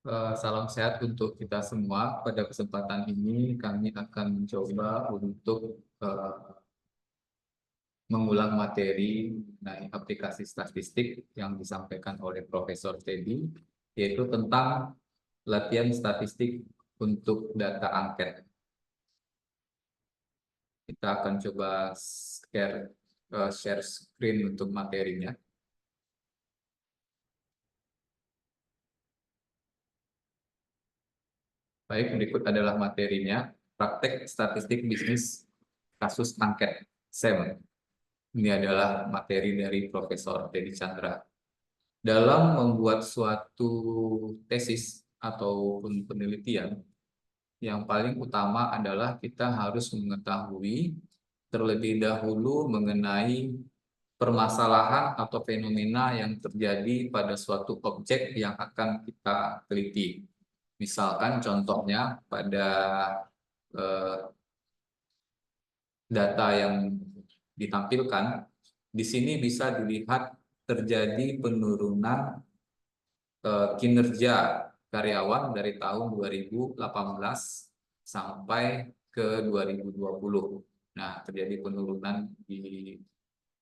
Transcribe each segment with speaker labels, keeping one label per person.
Speaker 1: Salam sehat untuk kita semua. Pada kesempatan ini kami akan mencoba untuk mengulang materi mengenai aplikasi statistik yang disampaikan oleh Profesor Teddy, yaitu tentang latihan statistik untuk data angket. Kita akan coba share screen untuk materinya. Baik, berikut adalah materinya. Praktek statistik bisnis kasus angket SEM. Ini adalah materi dari Profesor Teddy Chandra. Dalam membuat suatu tesis ataupun penelitian, yang paling utama adalah kita harus mengetahui terlebih dahulu mengenai permasalahan atau fenomena yang terjadi pada suatu objek yang akan kita teliti. Misalkan contohnya pada eh, data yang ditampilkan, di sini bisa dilihat terjadi penurunan kinerja karyawan dari tahun 2018 sampai ke 2020. Nah, terjadi penurunan di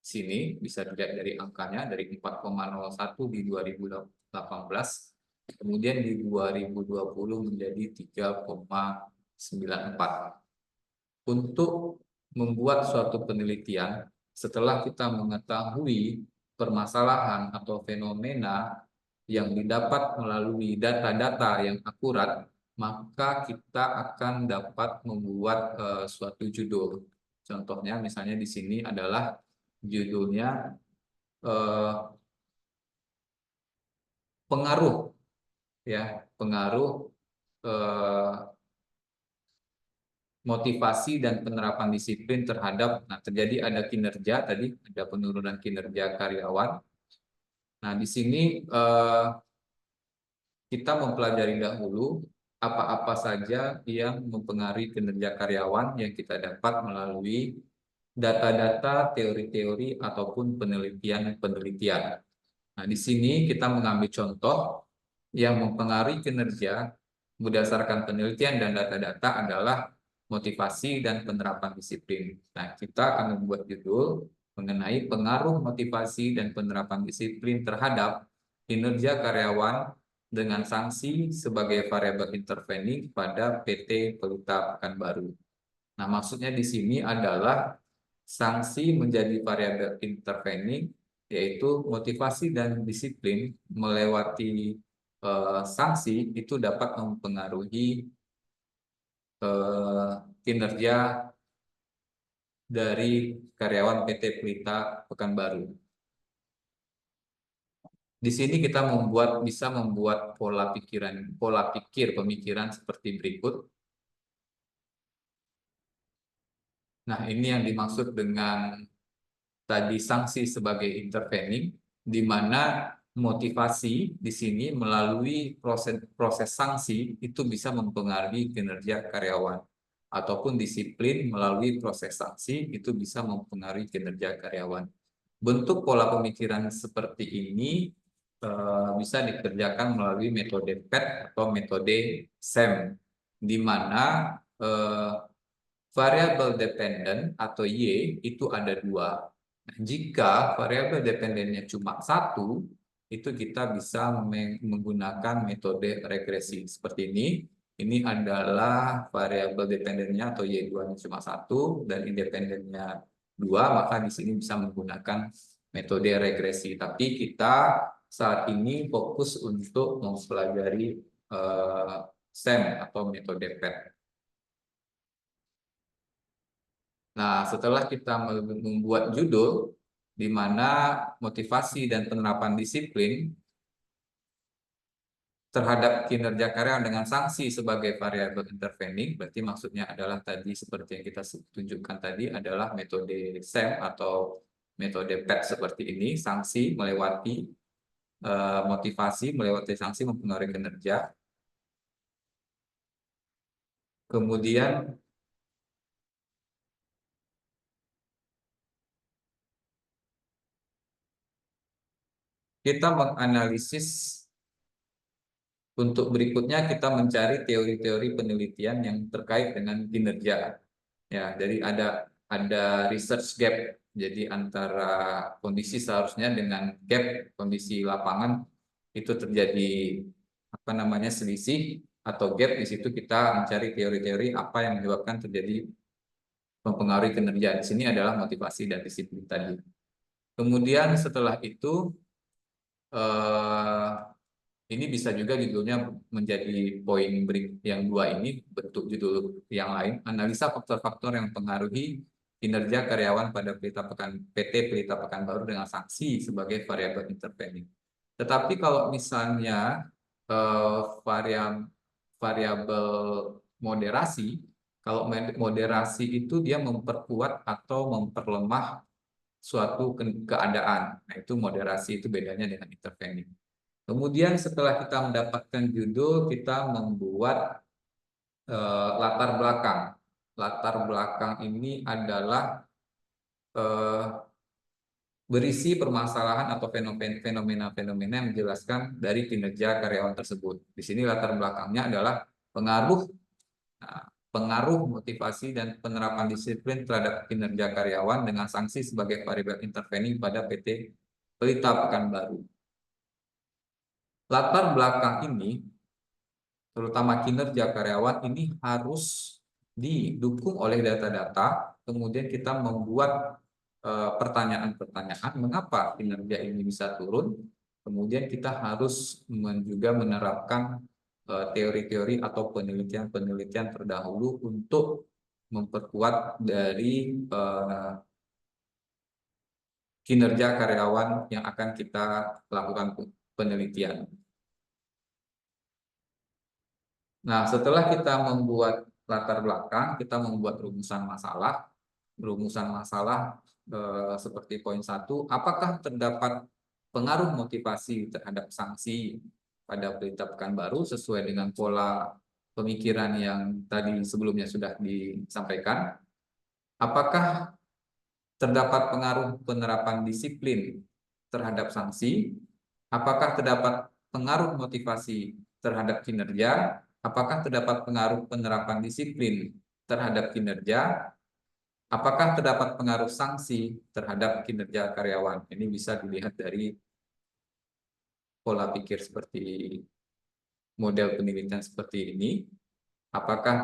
Speaker 1: sini, bisa dilihat dari angkanya, dari 4,01 di 2018, kemudian di 2020 menjadi 3,94. Untuk membuat suatu penelitian, setelah kita mengetahui permasalahan atau fenomena yang didapat melalui data-data yang akurat, maka kita akan dapat membuat suatu judul. Contohnya, misalnya di sini adalah judulnya eh, pengaruh, ya, pengaruh eh, motivasi dan penerapan disiplin terhadap, nah terjadi ada kinerja tadi, ada penurunan kinerja karyawan. Nah, di sini kita mempelajari dahulu apa-apa saja yang mempengaruhi kinerja karyawan yang kita dapat melalui data-data, teori-teori, ataupun penelitian-penelitian. Nah, di sini kita mengambil contoh yang mempengaruhi kinerja berdasarkan penelitian dan data-data adalah motivasi dan penerapan disiplin. Nah, kita akan membuat judul mengenai pengaruh motivasi dan penerapan disiplin terhadap kinerja karyawan dengan sanksi sebagai variabel intervening pada PT Pelita Pekanbaru. Nah, maksudnya di sini adalah sanksi menjadi variabel intervening, yaitu motivasi dan disiplin melewati sanksi itu dapat mempengaruhi kinerja dari karyawan PT Pelita Pekanbaru. Di sini kita bisa membuat pola pikir pemikiran seperti berikut. Nah, ini yang dimaksud dengan tadi sanksi sebagai intervening, di mana motivasi di sini melalui proses sanksi itu bisa mempengaruhi kinerja karyawan, ataupun disiplin melalui proses sanksi itu bisa mempengaruhi kinerja karyawan. Bentuk pola pemikiran seperti ini bisa dikerjakan melalui metode PET atau metode SEM, di mana variabel dependen atau Y itu ada dua. Nah, jika variabel dependennya cuma satu, itu kita bisa menggunakan metode regresi seperti ini. Ini adalah variabel dependennya atau Y2-nya cuma satu dan independennya dua, maka di sini bisa menggunakan metode regresi. Tapi kita saat ini fokus untuk mempelajari SEM atau metode PET. Nah, setelah kita membuat judul di mana motivasi dan penerapan disiplin terhadap kinerja karyawan dengan sanksi sebagai variabel intervening, berarti maksudnya adalah tadi seperti yang kita tunjukkan tadi adalah metode SEM atau metode PET seperti ini, sanksi melewati motivasi melewati sanksi mempengaruhi kinerja. Kemudian kita menganalisis Untuk berikutnya kita mencari teori-teori penelitian yang terkait dengan kinerja. Ya, jadi ada research gap. Jadi antara kondisi seharusnya dengan gap kondisi lapangan itu terjadi apa namanya selisih atau gap. Di situ kita mencari teori-teori apa yang menyebabkan terjadi mempengaruhi kinerja. Di sini adalah motivasi dan disiplin tadi. Kemudian setelah itu eh, ini bisa juga judulnya menjadi poin yang dua ini bentuk judul yang lain, analisa faktor-faktor yang mempengaruhi kinerja karyawan pada PT Pelita Pekanbaru dengan sanksi sebagai variabel intervening. Tetapi kalau misalnya variabel moderasi, kalau moderasi itu dia memperkuat atau memperlemah suatu keadaan. Nah, itu moderasi itu bedanya dengan intervening. Kemudian setelah kita mendapatkan judul, kita membuat latar belakang. Latar belakang ini adalah eh, berisi permasalahan atau fenomena-fenomena yang menjelaskan dari kinerja karyawan tersebut. Di sini latar belakangnya adalah pengaruh pengaruh motivasi dan penerapan disiplin terhadap kinerja karyawan dengan sanksi sebagai variabel intervening pada PT Pelita Pekanbaru. Latar belakang ini terutama kinerja karyawan ini harus didukung oleh data-data, kemudian kita membuat pertanyaan-pertanyaan mengapa kinerja ini bisa turun, kemudian kita harus juga menerapkan teori-teori atau penelitian-penelitian terdahulu untuk memperkuat dari kinerja karyawan yang akan kita lakukan penelitian. Nah, setelah kita membuat latar belakang, kita membuat rumusan masalah. Rumusan masalah seperti poin 1, apakah terdapat pengaruh motivasi terhadap sanksi pada Pelita Pekanbaru sesuai dengan pola pemikiran yang tadi sebelumnya sudah disampaikan? Apakah terdapat pengaruh penerapan disiplin terhadap sanksi? Apakah terdapat pengaruh motivasi terhadap kinerja? Apakah terdapat pengaruh penerapan disiplin terhadap kinerja? Apakah terdapat pengaruh sanksi terhadap kinerja karyawan? Ini bisa dilihat dari pola pikir seperti model penelitian seperti ini. Apakah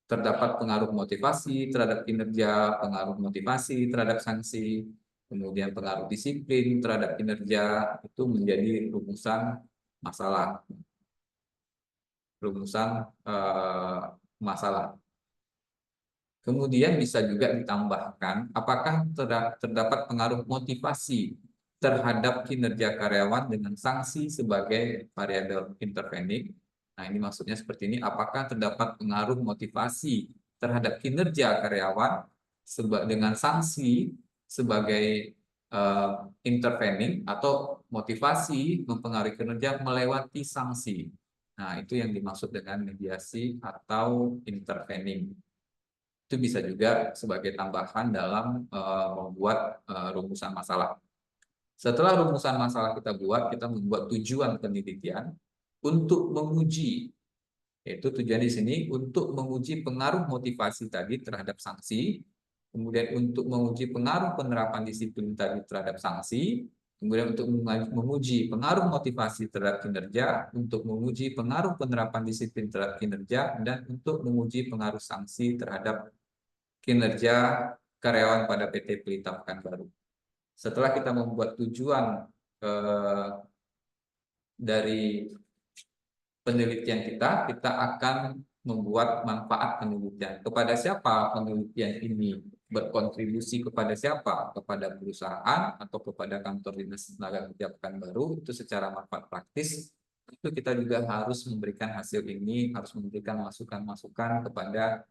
Speaker 1: terdapat pengaruh motivasi terhadap kinerja, pengaruh motivasi terhadap sanksi, kemudian pengaruh disiplin terhadap kinerja, itu menjadi rumusan masalah. Rumusan masalah. Kemudian bisa juga ditambahkan, apakah terdapat pengaruh motivasi terhadap kinerja karyawan dengan sanksi sebagai variabel intervening. Nah, ini maksudnya seperti ini, apakah terdapat pengaruh motivasi terhadap kinerja karyawan dengan sanksi sebagai intervening atau motivasi mempengaruhi kinerja melewati sanksi. Nah, itu yang dimaksud dengan mediasi atau intervening. Itu bisa juga sebagai tambahan dalam membuat rumusan masalah. Setelah rumusan masalah kita buat, kita membuat tujuan penelitian untuk menguji, yaitu tujuan di sini untuk menguji pengaruh motivasi tadi terhadap sanksi, kemudian untuk menguji pengaruh penerapan disiplin tadi terhadap sanksi, kemudian untuk menguji pengaruh motivasi terhadap kinerja, untuk menguji pengaruh penerapan disiplin terhadap kinerja, dan untuk menguji pengaruh sanksi terhadap kinerja karyawan pada PT Pelita Pekanbaru. Setelah kita membuat tujuan dari penelitian kita akan membuat manfaat penelitian. Kepada siapa penelitian ini berkontribusi, kepada siapa? Kepada perusahaan atau kepada kantor dinas tenaga kerja Pekanbaru, itu secara manfaat praktis. Itu kita juga harus memberikan hasil ini, harus memberikan masukan-masukan kepada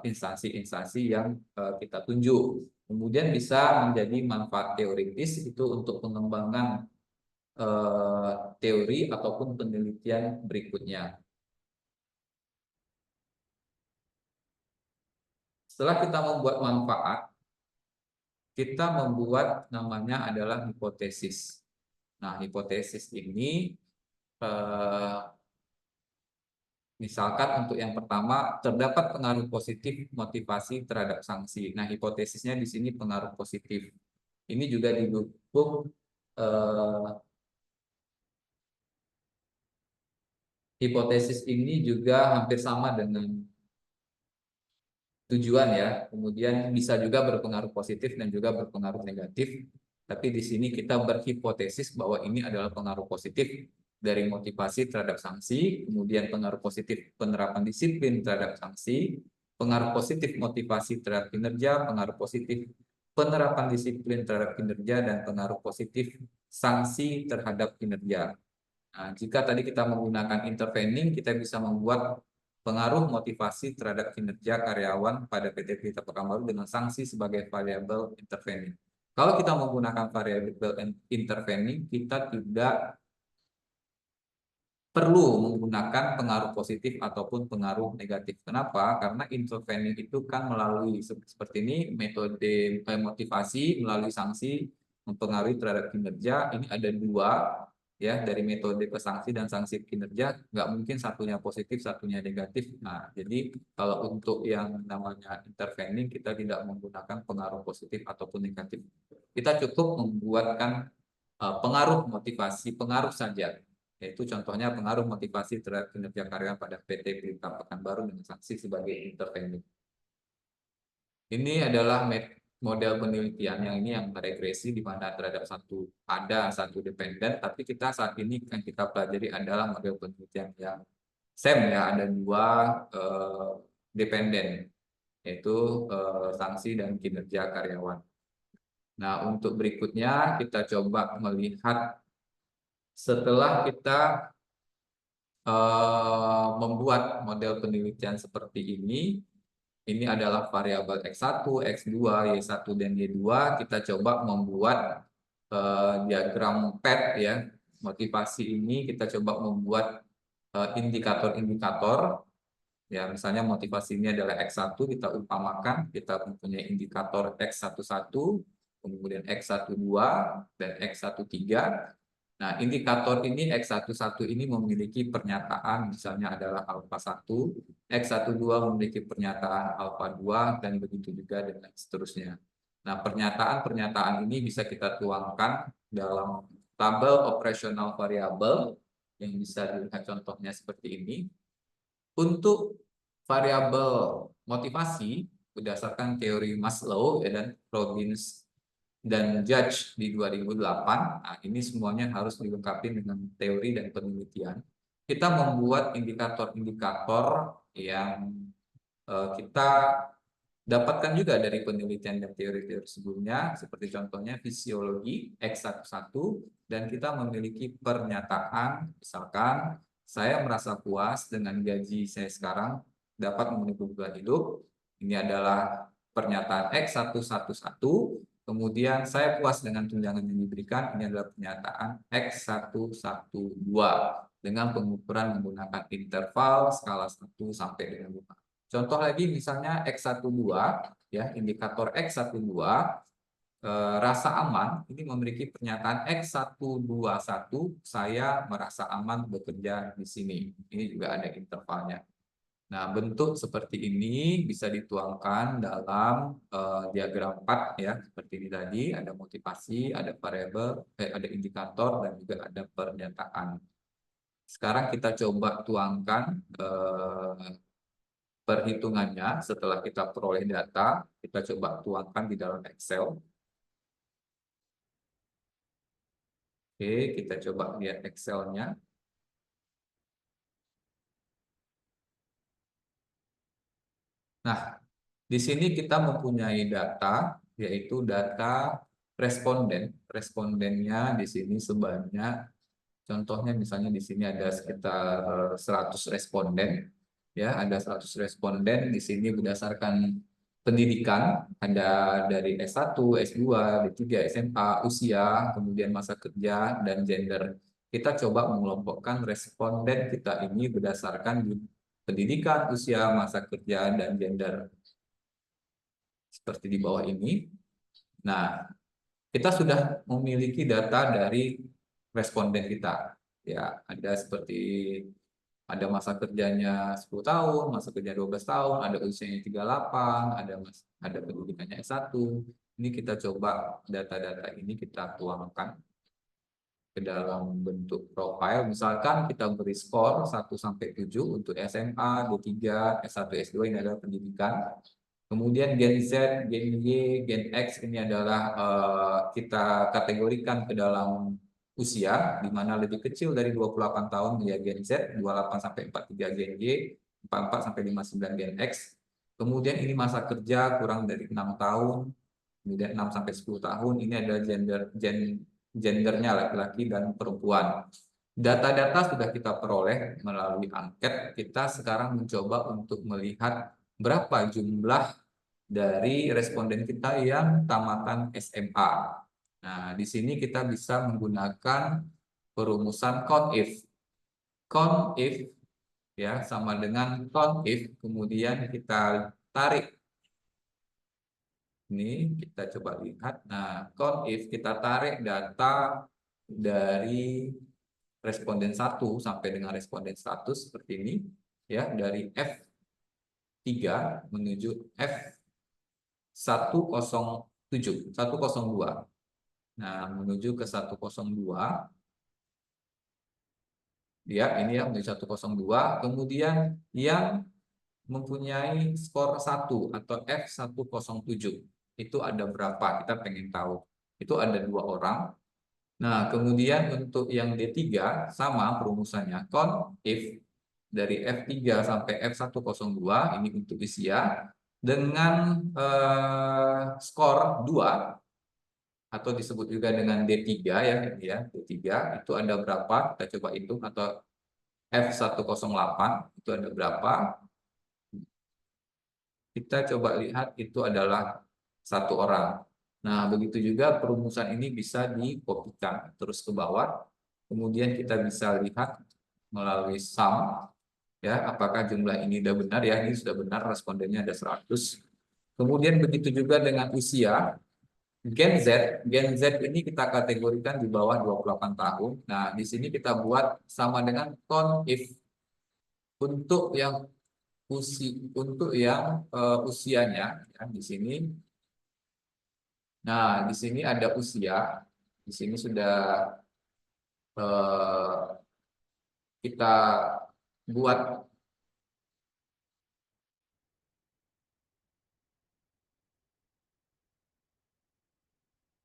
Speaker 1: instansi-instansi yang kita tunjuk. Kemudian bisa menjadi manfaat teoritis itu untuk pengembangan teori ataupun penelitian berikutnya. Setelah kita membuat manfaat, kita membuat namanya adalah hipotesis. Nah, hipotesis ini eh, misalkan untuk yang pertama, terdapat pengaruh positif motivasi terhadap sanksi. Nah, hipotesisnya di sini pengaruh positif. Ini juga didukung eh, hipotesis ini juga hampir sama dengan tujuan ya. Kemudian bisa juga berpengaruh positif dan juga berpengaruh negatif. Tapi di sini kita berhipotesis bahwa ini adalah pengaruh positif dari motivasi terhadap sanksi, kemudian pengaruh positif penerapan disiplin terhadap sanksi, pengaruh positif motivasi terhadap kinerja, pengaruh positif penerapan disiplin terhadap kinerja, dan pengaruh positif sanksi terhadap kinerja. Nah, jika tadi kita menggunakan intervening, kita bisa membuat pengaruh motivasi terhadap kinerja karyawan pada PT Pelita Pekanbaru dengan sanksi sebagai variabel intervening. Kalau kita menggunakan variabel intervening, kita tidak perlu menggunakan pengaruh positif ataupun pengaruh negatif. Kenapa? Karena intervening itu kan melalui seperti ini metode motivasi melalui sanksi mempengaruhi terhadap kinerja. Ini ada dua ya dari metode ke sanksi dan sanksi kinerja. Nggak mungkin satunya positif satunya negatif. Nah, jadi kalau untuk yang namanya intervening kita tidak menggunakan pengaruh positif ataupun negatif. Kita cukup membuatkan pengaruh motivasi pengaruh saja, yaitu contohnya pengaruh motivasi terhadap kinerja karyawan pada PT Pelita Pekanbaru dengan sanksi sebagai intervening. Ini adalah model penelitian yang ini yang regresi di mana terhadap satu dependen, tapi kita saat ini yang kita pelajari adalah model penelitian yang SEM ya, ada dua dependen, yaitu sanksi dan kinerja karyawan. Nah, untuk berikutnya kita coba melihat setelah kita membuat model penelitian seperti ini adalah variabel X1, X2, Y1, dan Y2. Kita coba membuat diagram PET ya. Motivasi ini kita coba membuat indikator-indikator. Ya, misalnya motivasi ini adalah X1, kita umpamakan, kita mempunyai indikator X11, kemudian X12, dan X13. Nah, indikator ini X11 ini memiliki pernyataan misalnya adalah alfa 1, X12 memiliki pernyataan alfa 2, dan begitu juga dengan seterusnya. Nah, pernyataan-pernyataan ini bisa kita tuangkan dalam tabel operasional variabel yang bisa dilihat contohnya seperti ini. Untuk variabel motivasi berdasarkan teori Maslow ya, dan Robbins dan Judge di 2008. Nah, ini semuanya harus dilengkapi dengan teori dan penelitian. Kita membuat indikator-indikator yang kita dapatkan juga dari penelitian dan teori-teori sebelumnya, seperti contohnya fisiologi X11, dan kita memiliki pernyataan, misalkan saya merasa puas dengan gaji saya sekarang dapat memenuhi kebutuhan hidup. Ini adalah pernyataan X111. Kemudian saya puas dengan tunjangan yang diberikan. Ini adalah pernyataan X112 dengan pengukuran menggunakan interval skala 1 sampai dengan 5. Contoh lagi misalnya X12 ya, indikator X12 rasa aman ini memiliki pernyataan X121, saya merasa aman bekerja di sini. Ini juga ada intervalnya. Nah, bentuk seperti ini bisa dituangkan dalam diagram 4 ya, seperti ini tadi, ada motivasi, ada variabel, ada indikator, dan juga ada pernyataan. Sekarang kita coba tuangkan perhitungannya setelah kita peroleh data, kita coba tuangkan di dalam Excel. Oke, kita coba lihat Excel-nya. Nah, di sini kita mempunyai data, yaitu data responden. Respondennya di sini sebanyak, contohnya misalnya di sini ada sekitar 100 responden. Ya, ada 100 responden di sini berdasarkan pendidikan, ada dari S1, S2, D3, SMA, usia, kemudian masa kerja, dan gender. Kita coba mengelompokkan responden kita ini berdasarkan pendidikan, usia, masa kerja, dan gender. Seperti di bawah ini. Nah, kita sudah memiliki data dari responden kita. Ya, ada seperti ada masa kerjanya 10 tahun, masa kerja 12 tahun, ada usianya 38, ada pendidikannya S1. Ini kita coba data-data ini kita tuangkan ke dalam bentuk profil. Misalkan kita beri skor 1 sampai 7 untuk SMA, D3, S1, S2 ini adalah pendidikan. Kemudian Gen Z, Gen Y, Gen X ini adalah kita kategorikan ke dalam usia, di mana lebih kecil dari 28 tahun ya Gen Z, 28 sampai 43 Gen Y, 44 sampai 59 Gen X. Kemudian ini masa kerja kurang dari 6 tahun, kemudian 6 sampai 10 tahun, ini ada gendernya laki-laki dan perempuan. Data-data sudah kita peroleh melalui angket, kita sekarang mencoba untuk melihat berapa jumlah dari responden kita yang tamatan SMA. Nah, di sini kita bisa menggunakan perumusan CONIF. CONIF ya sama dengan CONIF, kemudian kita tarik. Ini kita coba lihat. Nah, CONIF kita tarik data dari responden 1 sampai dengan responden 100 seperti ini ya, dari F3 menuju F107, 102. Nah, menuju ke 102, ya ini ya menuju 102. Kemudian yang mempunyai skor 1 atau F107 itu ada berapa? Kita pengen tahu. Itu ada 2 orang. Nah, kemudian untuk yang D3 sama perumusannya. If dari F3 sampai F102 ini untuk usia dengan skor 2 atau disebut juga dengan D3 ya, ini ya D3 itu ada berapa? Kita coba hitung, atau F108 itu ada berapa? Kita coba lihat itu adalah 1 orang. Nah, begitu juga perumusan ini bisa dikopikan terus ke bawah. Kemudian kita bisa lihat melalui sum ya, apakah jumlah ini sudah benar ya, ini sudah benar respondennya ada 100. Kemudian begitu juga dengan usia. Gen Z ini kita kategorikan di bawah 28 tahun. Nah, di sini kita buat sama dengan CONIF untuk yang usianya ya, di sini. Nah, di sini ada usia. Di sini sudah eh, kita buat.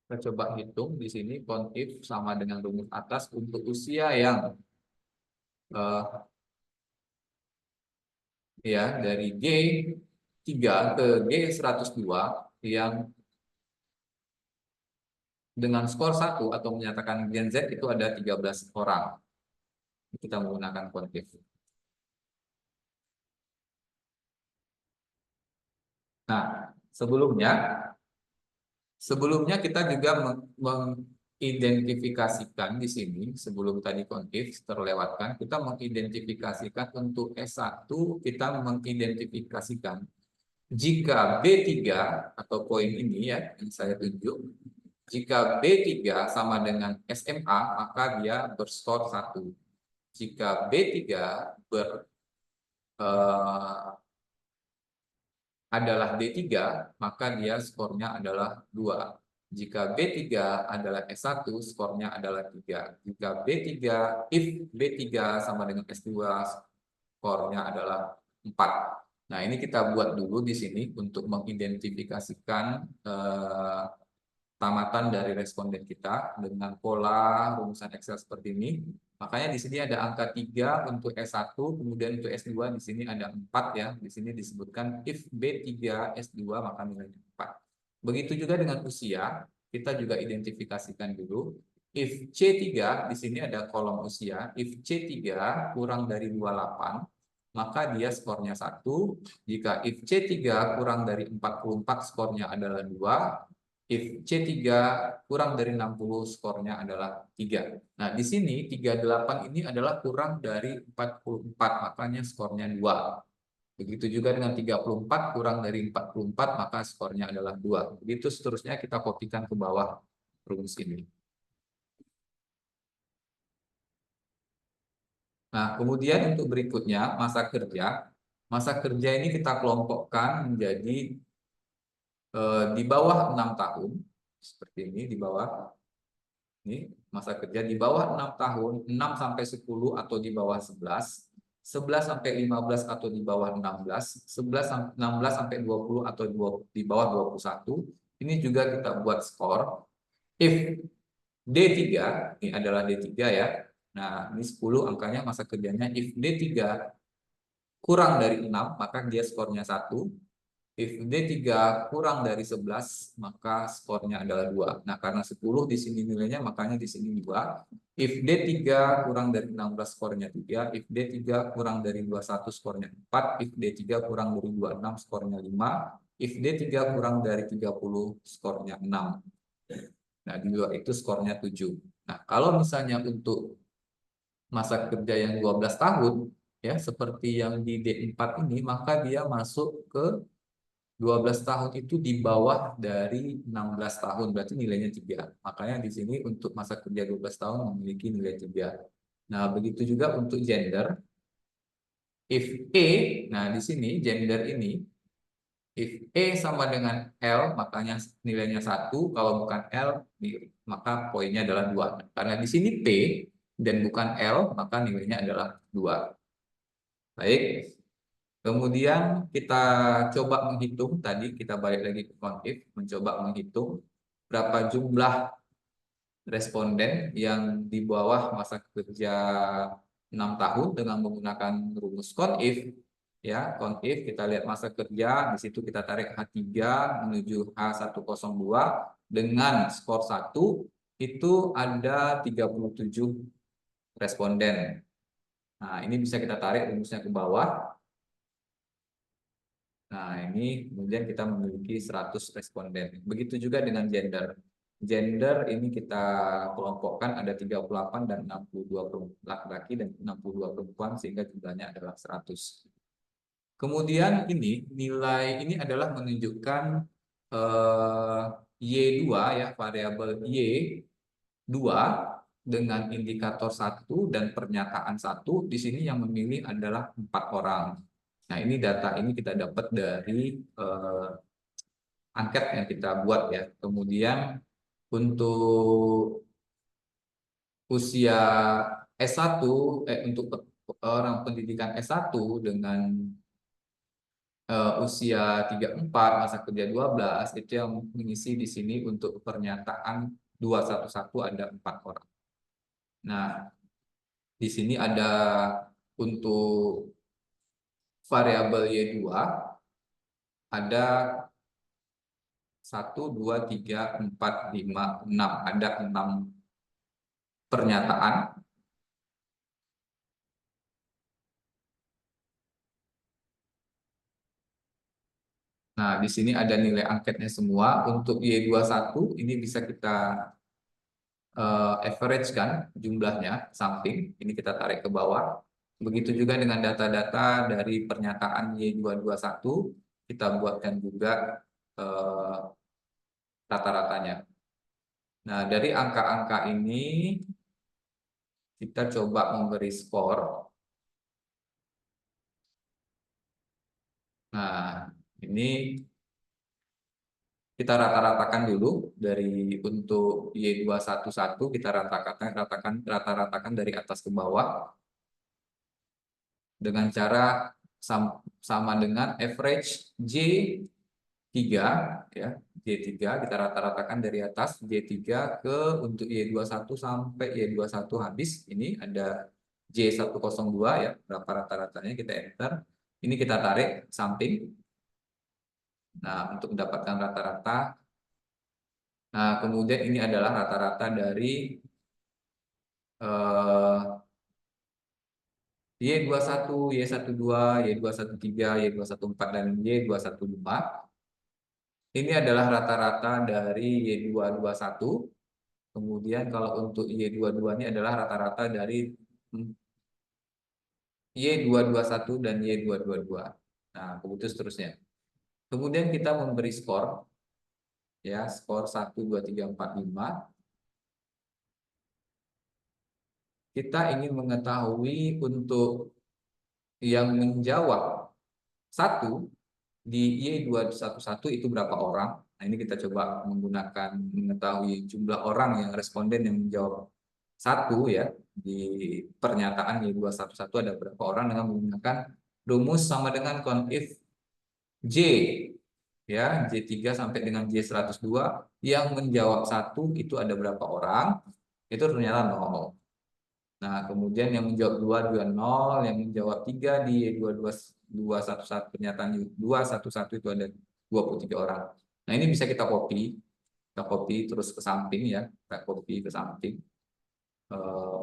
Speaker 1: Kita coba hitung di sini CONIF sama dengan rumus atas untuk usia yang eh, ya dari G3 ke G102 yang dengan skor 1 atau menyatakan Gen Z itu ada 13 orang. Kita menggunakan CONIF. Nah, sebelumnya kita juga mengidentifikasikan di sini, sebelum tadi CONIF terlewatkan, kita mengidentifikasikan untuk S1, kita mengidentifikasikan jika B3 atau poin ini ya yang saya tunjuk, jika B3 sama dengan SMA, maka dia berskor 1. Jika B3 adalah D3, maka dia skornya adalah 2. Jika B3 adalah S1, skornya adalah 3. Jika if B3 sama dengan S2, skornya adalah 4. Nah, ini kita buat dulu di sini untuk mengidentifikasikan tamatan dari responden kita dengan pola rumusan Excel seperti ini. Makanya di sini ada angka 3 untuk S1, kemudian untuk S2 di sini ada 4 ya. Di sini disebutkan if B3 S2 maka nilainya 4. Begitu juga dengan usia, kita juga identifikasikan dulu. If C3 di sini ada kolom usia, if C3 kurang dari 28, maka dia skornya 1. Jika if C3 kurang dari 44, skornya adalah 2. If C3 kurang dari 60, skornya adalah 3. Nah, di sini 38 ini adalah kurang dari 44, makanya skornya 2. Begitu juga dengan 34 kurang dari 44, maka skornya adalah 2. Begitu seterusnya kita kopikan ke bawah rumus ini. Nah, kemudian untuk berikutnya masa kerja. Masa kerja ini kita kelompokkan menjadi di bawah 6 tahun, seperti ini di bawah. Ini masa kerja di bawah 6 tahun, 6 sampai 10 atau di bawah 11, 11 sampai 15 atau di bawah 16, 16 sampai 20 atau di bawah 21. Ini juga kita buat skor. If D3, ini adalah D3 ya. Nah, ini 10 angkanya masa kerjanya. If D3 kurang dari 6, maka dia skornya 1. If D3 kurang dari 11, maka skornya adalah 2. Nah, karena 10 di sini nilainya, makanya di sini 2. If D3 kurang dari 16, skornya 3. If D3 kurang dari 21, skornya 4. If D3 kurang dari 26, skornya 5. If D3 kurang dari 30, skornya 6. Nah, di luar itu skornya 7. Nah, kalau misalnya untuk masa kerja yang 12 tahun, ya seperti yang di D4 ini, maka dia masuk ke 12 tahun itu di bawah dari 16 tahun, berarti nilainya 3. Makanya di sini untuk masa kerja 12 tahun memiliki nilai 3. Nah, begitu juga untuk gender. If E, nah di sini gender ini, if E sama dengan L, makanya nilainya 1. Kalau bukan L, maka poinnya adalah 2. Karena di sini P dan bukan L, maka nilainya adalah 2. Baik. Kemudian kita coba menghitung, tadi kita balik lagi ke CONIF, mencoba menghitung berapa jumlah responden yang di bawah masa kerja 6 tahun dengan menggunakan rumus CONIF. Ya, CONIF kita lihat masa kerja, di situ kita tarik H3 menuju H102 dengan skor 1, itu ada 37 responden. Nah, ini bisa kita tarik rumusnya ke bawah. Nah, ini kemudian kita memiliki 100 responden. Begitu juga dengan gender. Gender ini kita kelompokkan ada 38 dan 62 laki-laki dan 62 perempuan sehingga jumlahnya adalah 100. Kemudian ini nilai ini adalah menunjukkan Y2 ya, variabel Y2 dengan indikator 1 dan pernyataan 1. Di sini yang memilih adalah 4 orang. Nah, ini data ini kita dapat dari angket yang kita buat ya. Kemudian untuk usia S1, untuk orang pendidikan S1 dengan usia 34, masa kerja 12, itu yang mengisi di sini untuk pernyataan 211 ada 4 orang. Nah, di sini ada untuk variabel Y2 ada 1, 2, 3, 4, 5, 6. Ada 6 pernyataan. Nah, di sini ada nilai angketnya semua. Untuk Y21 ini bisa kita average kan jumlahnya, samping. Ini kita tarik ke bawah. Begitu juga dengan data-data dari pernyataan Y221, kita buatkan juga rata-ratanya. Nah, dari angka-angka ini kita coba memberi skor. Nah, ini kita rata-ratakan dulu dari untuk Y211, kita rata-ratakan dari atas ke bawah dengan cara sama dengan average J3 ya. J3 kita rata-ratakan dari atas J3 ke untuk Y21 sampai Y21 habis. Ini ada J102 ya, berapa rata-ratanya kita enter. Ini kita tarik samping. Nah, untuk mendapatkan rata-rata. Nah, kemudian ini adalah rata-rata dari Y21, Y12, Y213, Y214, dan Y215. Ini adalah rata-rata dari Y221. Kemudian kalau untuk Y22 ini adalah rata-rata dari Y221 dan Y222. Nah, begitu seterusnya. Kemudian kita memberi skor, ya, skor 1, 2, 3, 4, 5. kita ingin mengetahui untuk yang menjawab satu di Y211 itu berapa orang. Nah, ini kita coba menggunakan mengetahui jumlah orang yang responden yang menjawab satu ya di pernyataan Y211 ada berapa orang dengan menggunakan rumus sama dengan conif J ya J3 sampai dengan J102 yang menjawab satu itu ada berapa orang itu ternyata 0. Nah, kemudian yang menjawab 2 juga 0, yang menjawab 3 di 211 pernyataan 211 itu ada 23 orang. Nah, ini bisa kita copy. Kita copy terus ke samping ya. Kita copy ke samping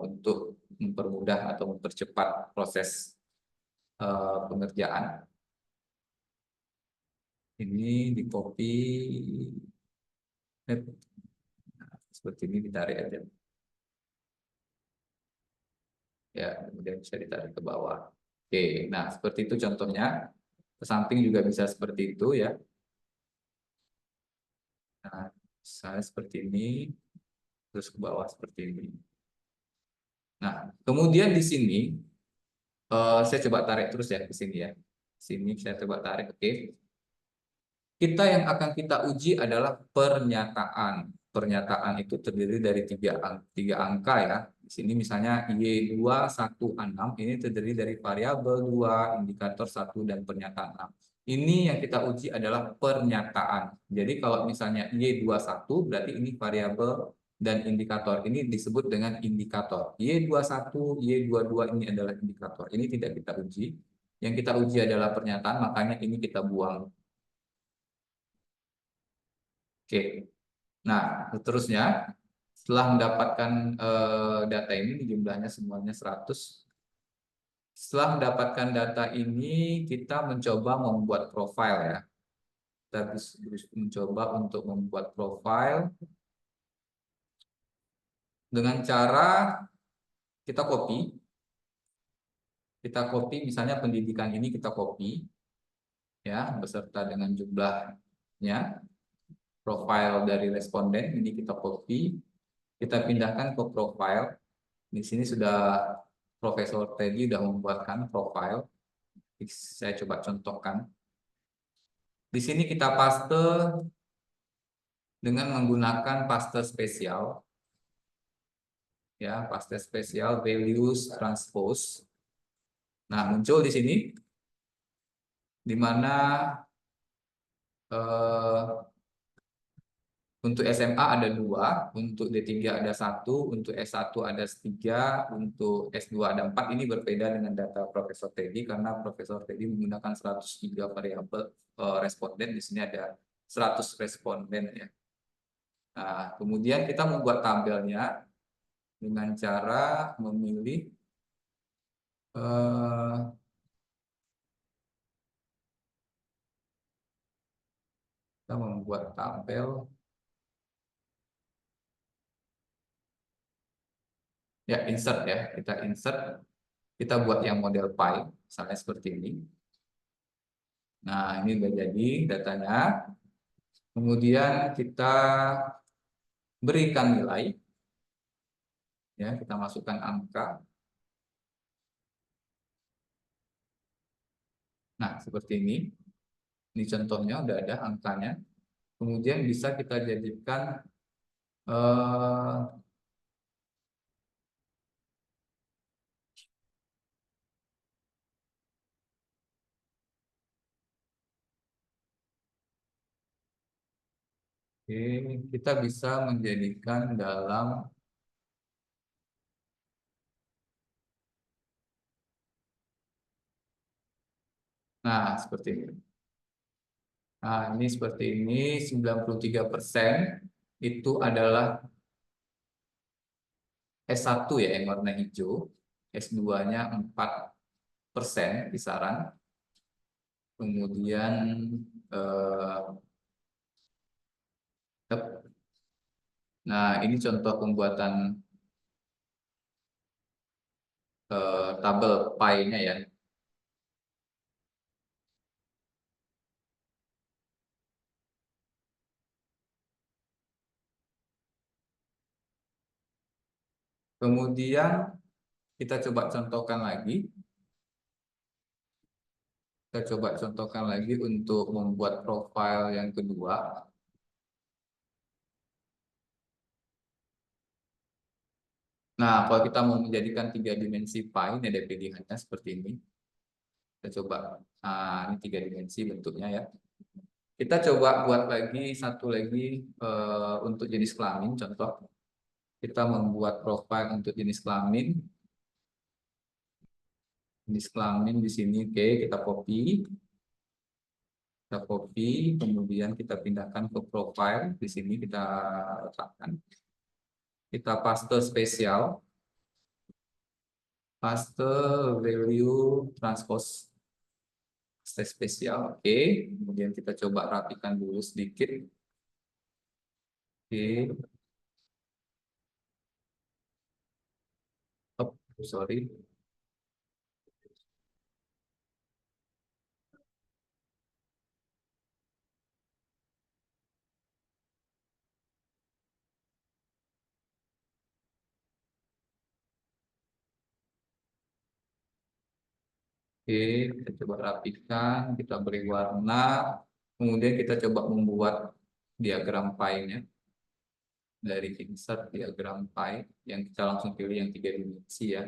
Speaker 1: untuk mempermudah atau mempercepat proses pengerjaan. Ini di copy seperti ini ditarik aja. Ya, kemudian bisa ditarik ke bawah. Oke, nah seperti itu contohnya. Ke samping juga bisa seperti itu ya. Nah, saya seperti ini, terus ke bawah seperti ini. Nah, kemudian di sini saya coba tarik terus ya ke sini ya. Sini saya coba tarik, oke. Kita yang akan kita uji adalah pernyataan. Pernyataan itu terdiri dari tiga angka ya. Di sini misalnya Y216 ini terdiri dari variabel 2, indikator 1, dan pernyataan 6. Ini yang kita uji adalah pernyataan. Jadi kalau misalnya Y21 berarti ini variabel dan indikator. Ini disebut dengan indikator. Y21, Y22 ini adalah indikator. Ini tidak kita uji. Yang kita uji adalah pernyataan, makanya ini kita buang. Oke. Nah, seterusnya setelah mendapatkan data ini jumlahnya semuanya 100. Setelah mendapatkan data ini kita mencoba membuat profil ya. Kita mencoba untuk membuat profil dengan cara kita copy. Kita copy misalnya pendidikan ini kita copy ya beserta dengan jumlahnya. Profil dari responden ini kita copy. Kita pindahkan ke profil. Di sini sudah Profesor Teddy sudah membuatkan profil. Saya coba contohkan. Di sini kita paste dengan menggunakan paste spesial. Ya, paste spesial values transpose. Nah, muncul di sini di mana eh, untuk SMA ada 2, untuk D3 ada 1, untuk S1 ada 3, untuk S2 ada 4. Ini berbeda dengan data Profesor Teddy karena Profesor Teddy menggunakan 103 variabel responden. Di sini ada 100 responden ya. Nah, kemudian kita membuat tabelnya dengan cara memilih eh, kita membuat tabel ya insert ya. Kita insert, kita buat yang model pie misalnya seperti ini. Nah, ini udah jadi datanya. Kemudian kita berikan nilai, ya kita masukkan angka. Nah, seperti ini. Ini contohnya udah ada angkanya. Kemudian bisa kita jadikan kita bisa menjadikan dalam seperti ini. Nah, ini seperti ini 93% itu adalah S1 ya yang warna hijau, S2-nya 4% kisaran. Kemudian eh, nah ini contoh pembuatan tabel pie-nya ya. Kemudian Kita coba contohkan lagi. Kita coba contohkan lagi untuk membuat profil yang kedua. Nah, kalau kita mau menjadikan 3 dimensi pi, ini ada pilihannya seperti ini. Kita coba, ini 3 dimensi bentuknya ya. Kita coba buat lagi satu lagi untuk jenis kelamin. Contoh, kita membuat profil untuk jenis kelamin. Jenis kelamin di sini, oke, kita copy, kemudian kita pindahkan ke profile. Di sini kita letakkan. Kita paste spesial, paste value transpose spesial, oke. Kemudian kita coba rapikan dulu sedikit, oke. Oh, sorry. Oke, kita coba rapikan, kita beri warna, kemudian kita coba membuat diagram pie-nya dari insert diagram pie yang kita langsung pilih yang 3 dimensi ya.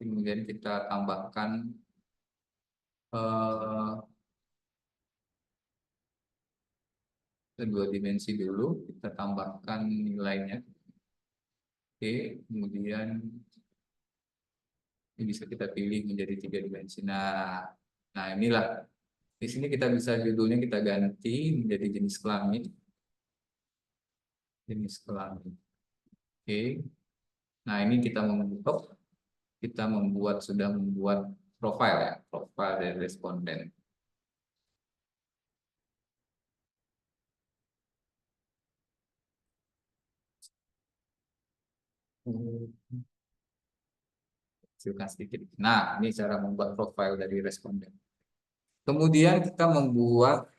Speaker 1: Kemudian kita tambahkan eh, 2 dimensi dulu, kita tambahkan nilainya. Oke, kemudian ini bisa kita pilih menjadi 3 dimensi. Nah inilah. Di sini kita bisa judulnya kita ganti menjadi jenis kelamin. Jenis kelamin. Oke. Nah ini kita sudah membuat profil ya, profil dari responden. Hasilkan sedikit. Nah ini cara membuat profil dari responden. Kemudian kita membuat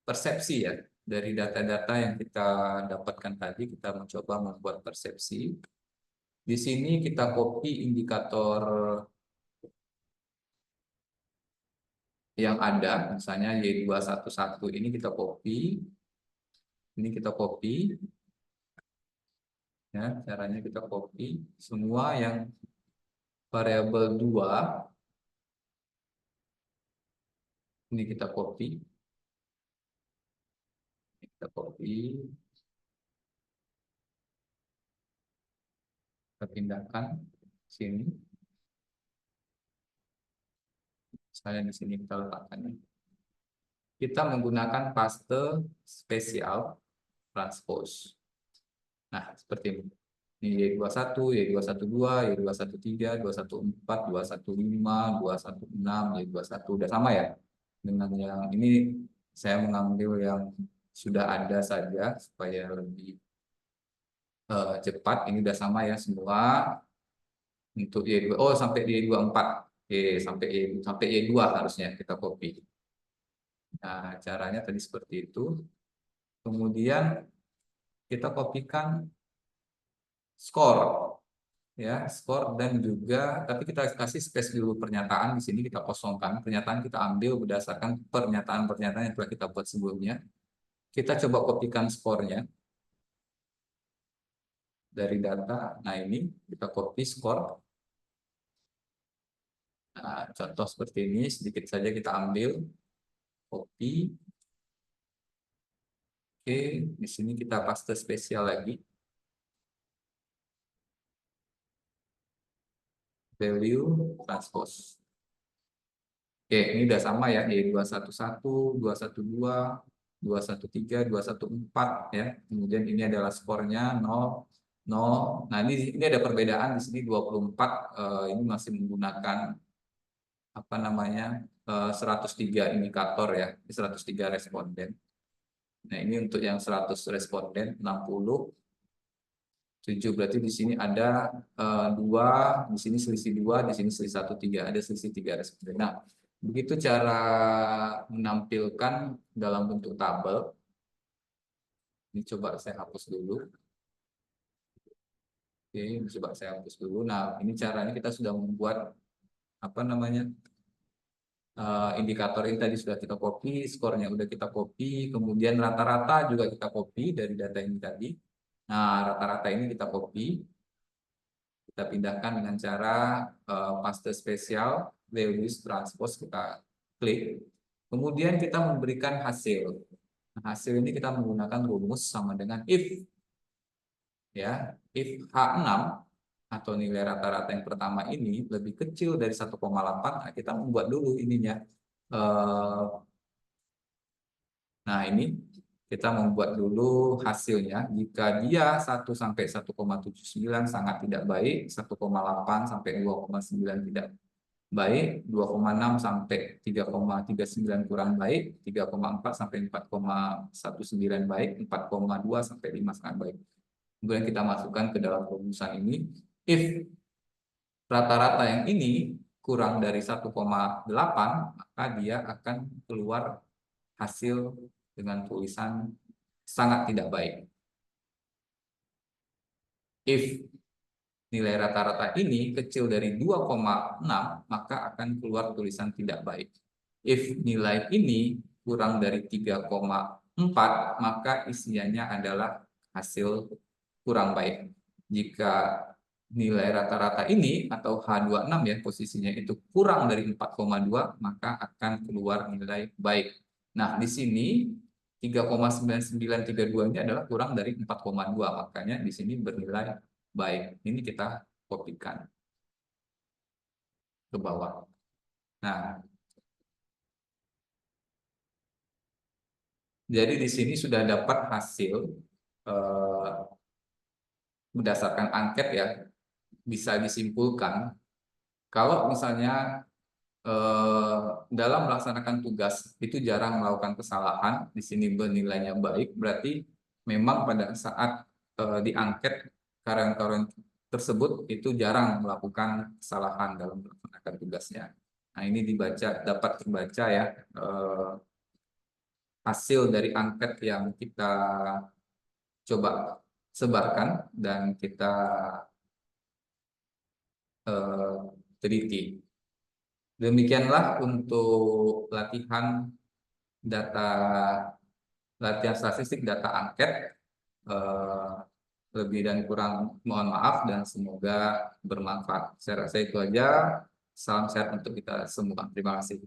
Speaker 1: persepsi ya dari data-data yang kita dapatkan tadi. Kita mencoba membuat persepsi. Di sini kita copy indikator yang ada, misalnya Y211 ini kita copy, ya caranya kita copy semua yang variabel 2 ini kita pindahkan sini, misalnya di sini kita letakkan. Kita menggunakan paste spesial transpose. Nah, seperti ini. Ini Y21, Y212, Y213, 214, 215, 216, Y21 udah sama ya. Dengan yang ini saya mengambil yang sudah ada saja supaya lebih cepat. Ini udah sama ya semua untuk Y2. Oh, sampai Y24. Oke, sampai Y2 harusnya kita copy. Nah, caranya tadi seperti itu. Kemudian kita kopikan skor ya, skor dan juga tapi kita kasih space dulu pernyataan. Di sini kita kosongkan pernyataan, kita ambil berdasarkan pernyataan-pernyataan yang telah kita buat sebelumnya. Kita coba kopikan skornya dari data. Nah ini kita copy skor. Nah, contoh seperti ini sedikit saja kita ambil, copy. Oke, di sini kita paste spesial lagi, value transpose. Oke, ini udah sama ya, Y211, 212, 213, 214 ya. Kemudian ini adalah skornya 0, 0. Nah, ini ada perbedaan di sini 24 ini masih menggunakan apa namanya? 103 indikator ya, 103 responden. Nah, ini untuk yang 100 responden 60 7 berarti di sini ada 2, di sini selisih 2, di sini selisih 1, 3, ada selisih 3 responden. Nah, begitu cara menampilkan dalam bentuk tabel. Ini coba saya hapus dulu. Oke, coba saya hapus dulu. Nah, ini caranya kita sudah membuat apa namanya indikator ini tadi sudah kita copy, skornya udah kita copy, kemudian rata-rata juga kita copy dari data ini tadi. Nah, rata-rata ini kita copy, kita pindahkan dengan cara paste spesial, Lewis transpose kita klik, kemudian kita memberikan hasil. Nah, hasil ini kita menggunakan rumus sama dengan if, ya, if H6 atau nilai rata-rata yang pertama ini lebih kecil dari 1,8, nah kita membuat dulu ininya. Nah, ini kita membuat dulu hasilnya. Jika dia 1 sampai 1,79 sangat tidak baik, 1,8 sampai 2,9 tidak baik, 2,6 sampai 3,39 kurang baik, 3,4 sampai 4,19 baik, 4,2 sampai 5 sangat baik. Kemudian kita masukkan ke dalam rumusan ini. If rata-rata yang ini kurang dari 1,8, maka dia akan keluar hasil dengan tulisan sangat tidak baik. If nilai rata-rata ini kecil dari 2,6, maka akan keluar tulisan tidak baik. If nilai ini kurang dari 3,4, maka isiannya adalah hasil kurang baik. Jika nilai rata-rata ini atau H26 ya posisinya itu kurang dari 4,2, maka akan keluar nilai baik. Nah, di sini 3,9932 ini adalah kurang dari 4,2, makanya di sini bernilai baik. Ini kita kopikan ke bawah. Nah, jadi di sini sudah dapat hasil berdasarkan angket ya, bisa disimpulkan kalau misalnya dalam melaksanakan tugas itu jarang melakukan kesalahan, di sini bernilainya baik, berarti memang pada saat diangket karyawan-karyawan tersebut itu jarang melakukan kesalahan dalam melaksanakan tugasnya. Nah, ini dapat terbaca ya hasil dari angket yang kita coba sebarkan dan kita teliti. Demikianlah untuk data latihan statistik data angket. Lebih dan kurang mohon maaf dan semoga bermanfaat. Saya rasa itu aja. Salam sehat untuk kita semua. Terima kasih.